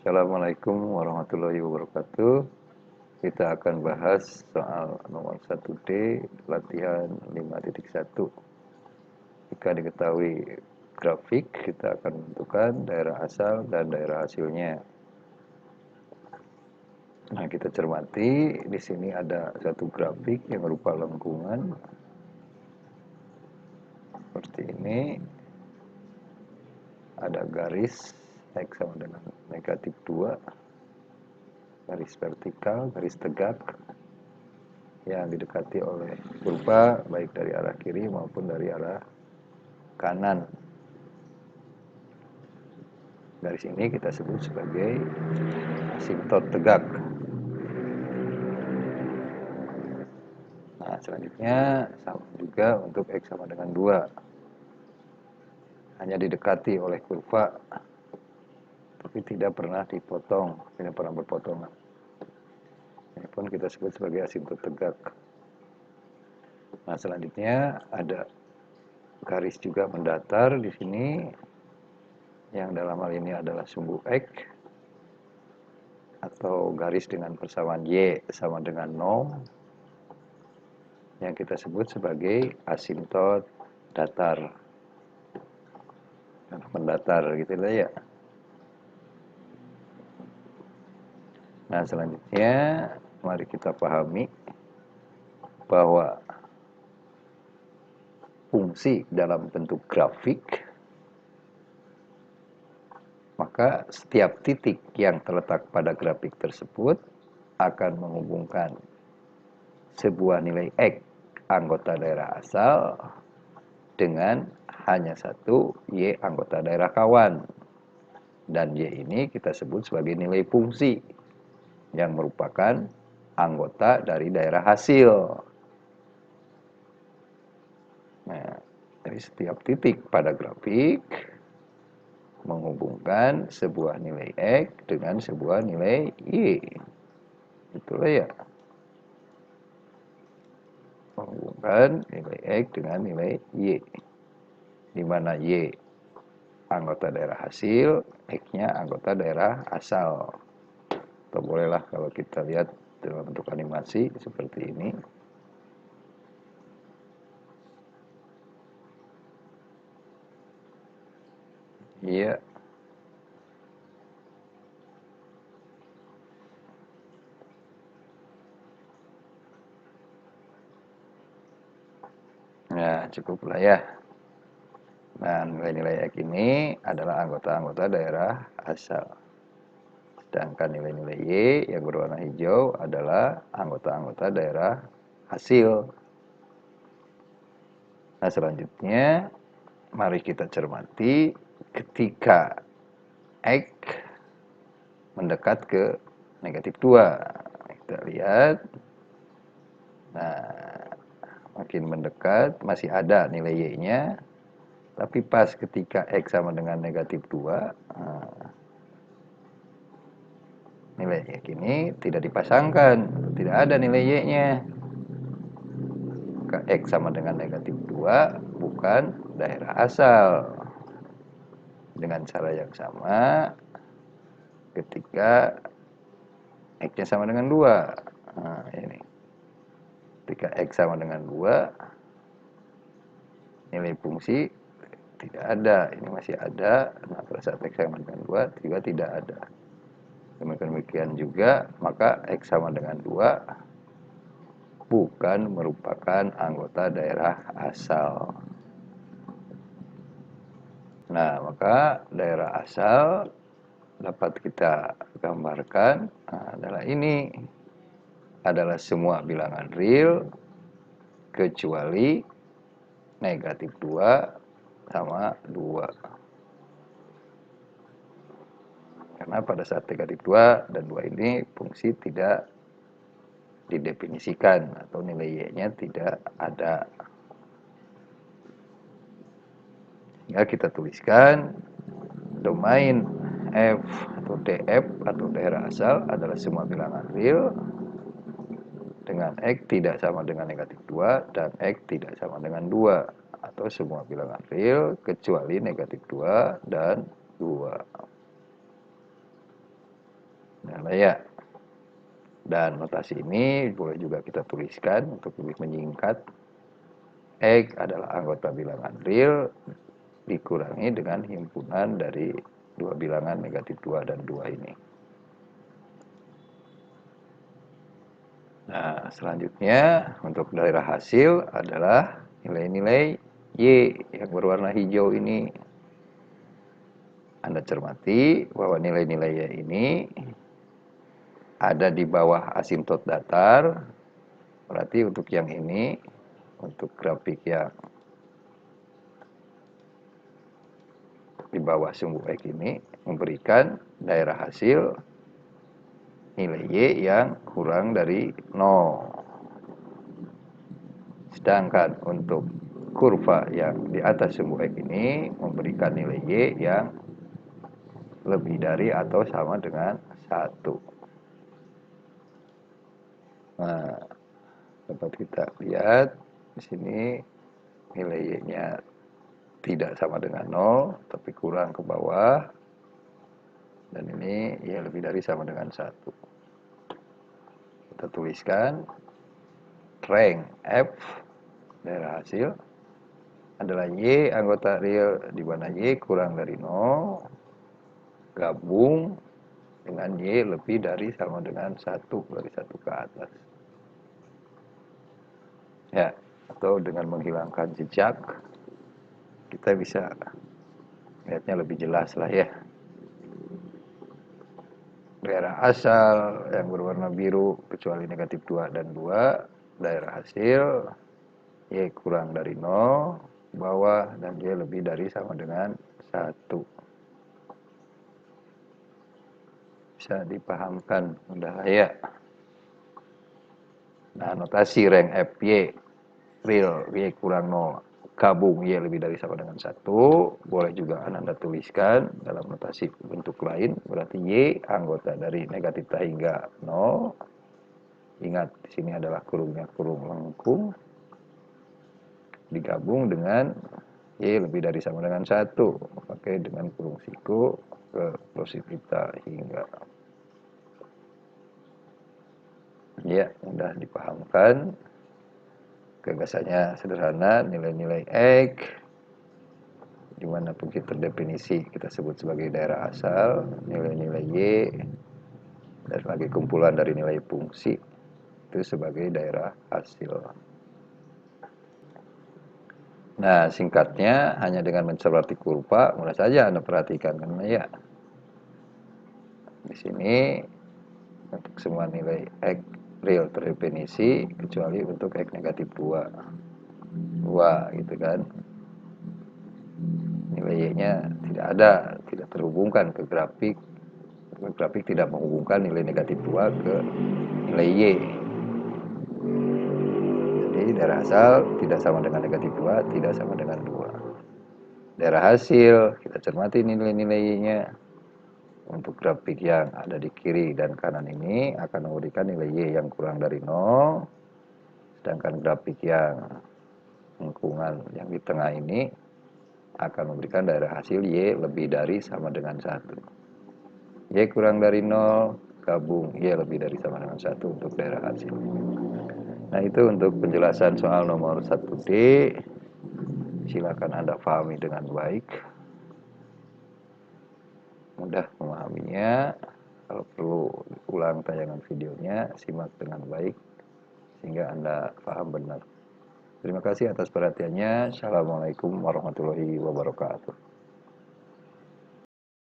Assalamualaikum warahmatullahi wabarakatuh. Kita akan bahas soal nomor 1D latihan 5.1. Jika diketahui grafik, kita akan menentukan daerah asal dan daerah hasilnya. Nah, kita cermati di sini ada satu grafik yang berupa lengkungan seperti ini. Ada garis X sama dengan negatif 2, garis vertikal, garis tegak yang didekati oleh kurva baik dari arah kiri maupun dari arah kanan. Garis ini kita sebut sebagai asimtot tegak. Nah, selanjutnya sama juga untuk X sama dengan 2. Hanya didekati oleh kurva tapi tidak pernah dipotong, tidak pernah berpotongan. Ini pun kita sebut sebagai asimtot tegak. Nah, selanjutnya ada garis juga mendatar di sini yang dalam hal ini adalah sumbu X atau garis dengan persamaan Y sama dengan 0 yang kita sebut sebagai asimtot datar. Mendatar gitu lah ya. Nah, selanjutnya mari kita pahami bahwa fungsi dalam bentuk grafik, maka setiap titik yang terletak pada grafik tersebut akan menghubungkan sebuah nilai X anggota daerah asal dengan hanya satu Y anggota daerah kawan. Dan Y ini kita sebut sebagai nilai fungsi yang merupakan anggota dari daerah hasil. Nah, dari setiap titik pada grafik menghubungkan sebuah nilai X dengan sebuah nilai Y. Itulah ya. Menghubungkan nilai X dengan nilai Y. Di mana Y anggota daerah hasil, X-nya anggota daerah asal. Atau bolehlah kalau kita lihat dalam bentuk animasi seperti ini. Iya. Nah, cukuplah ya. Nah, nilai-nilai X ini adalah anggota-anggota daerah asal. Sedangkan nilai-nilai Y yang berwarna hijau adalah anggota-anggota daerah hasil. Nah, selanjutnya mari kita cermati ketika X mendekat ke negatif 2. Kita lihat. Nah, makin mendekat masih ada nilai Y-nya. Tapi pas ketika X sama dengan negatif 2, nilai X ini tidak dipasangkan, tidak ada nilai Y-nya. Maka X sama dengan negatif 2 bukan daerah asal. Dengan cara yang sama, ketika X-nya sama dengan 2. Nah, ini. Ketika X sama dengan 2, nilai fungsi tidak ada. Ini masih ada. Nah, pada saat X sama dengan 2, juga tidak ada. Demikian juga, maka X sama dengan 2 bukan merupakan anggota daerah asal. Nah, maka daerah asal dapat kita gambarkan adalah ini. Adalah semua bilangan real kecuali negatif 2 sama 2. Karena pada saat negatif 2 dan 2 ini fungsi tidak didefinisikan atau nilai Y-nya tidak ada. Ya, kita tuliskan domain F atau DF atau daerah asal adalah semua bilangan real dengan X tidak sama dengan negatif 2 dan X tidak sama dengan 2 atau semua bilangan real kecuali negatif 2 dan 2. Anda ya. Dan notasi ini boleh juga kita tuliskan untuk lebih menyingkat. X adalah anggota bilangan real dikurangi dengan himpunan dari dua bilangan negatif 2 dan 2 ini. Nah, selanjutnya untuk daerah hasil adalah nilai-nilai Y yang berwarna hijau ini. Anda cermati bahwa nilai-nilai Y ini ada di bawah asintot datar. Berarti untuk yang ini, untuk grafik yang di bawah sumbu X ini memberikan daerah hasil nilai Y yang kurang dari 0. Sedangkan untuk kurva yang di atas sumbu X ini memberikan nilai Y yang lebih dari atau sama dengan 1. Nah, dapat kita lihat di sini nilai Y-nya tidak sama dengan 0, tapi kurang ke bawah. Dan ini ya lebih dari sama dengan 1. Kita tuliskan rank F daerah hasil adalah Y anggota real di mana Y kurang dari 0 gabung dengan Y lebih dari sama dengan 1, dari 1 ke atas. Ya, atau dengan menghilangkan jejak kita bisa lihatnya lebih jelas lah ya. Daerah asal yang berwarna biru kecuali negatif 2 dan 2, daerah hasil Y kurang dari 0 bawah dan Y lebih dari sama dengan 1. Bisa dipahamkan mudah ya. Nah, notasi rank FY real Y kurang 0 gabung Y lebih dari sama dengan 1 boleh juga Anda tuliskan dalam notasi bentuk lain, berarti Y anggota dari negatif hingga 0. Ingat di sini adalah kurungnya kurung lengkung digabung dengan Y lebih dari sama dengan 1 pakai dengan kurung siku ke positivita hingga. Ya, mudah dipahamkan. Gagasannya sederhana, nilai-nilai X dimanapun kita terdefinisi kita sebut sebagai daerah asal, nilai-nilai Y dan lagi kumpulan dari nilai fungsi itu sebagai daerah hasil. Nah, singkatnya hanya dengan mencermati kurva mudah saja Anda perhatikan karena ya di sini untuk semua nilai X real terdefinisi kecuali untuk X negatif 2 gitu kan. Nilai Y-nya tidak ada, tidak terhubungkan ke grafik. Grafik tidak menghubungkan nilai negatif 2 ke nilai Y. Jadi daerah asal tidak sama dengan negatif 2, tidak sama dengan 2. Daerah hasil, kita cermati nilai-nilai Y-nya. Untuk grafik yang ada di kiri dan kanan ini akan memberikan nilai Y yang kurang dari 0. Sedangkan grafik yang lingkungan yang di tengah ini akan memberikan daerah hasil Y lebih dari sama dengan 1. Y kurang dari 0 gabung Y lebih dari sama dengan 1 untuk daerah hasil. Nah, itu untuk penjelasan soal nomor 1D. Silakan Anda pahami dengan baik, mudah memahaminya. Kalau perlu ulang tayangan videonya, simak dengan baik sehingga Anda paham benar. Terima kasih atas perhatiannya. Assalamualaikum warahmatullahi wabarakatuh.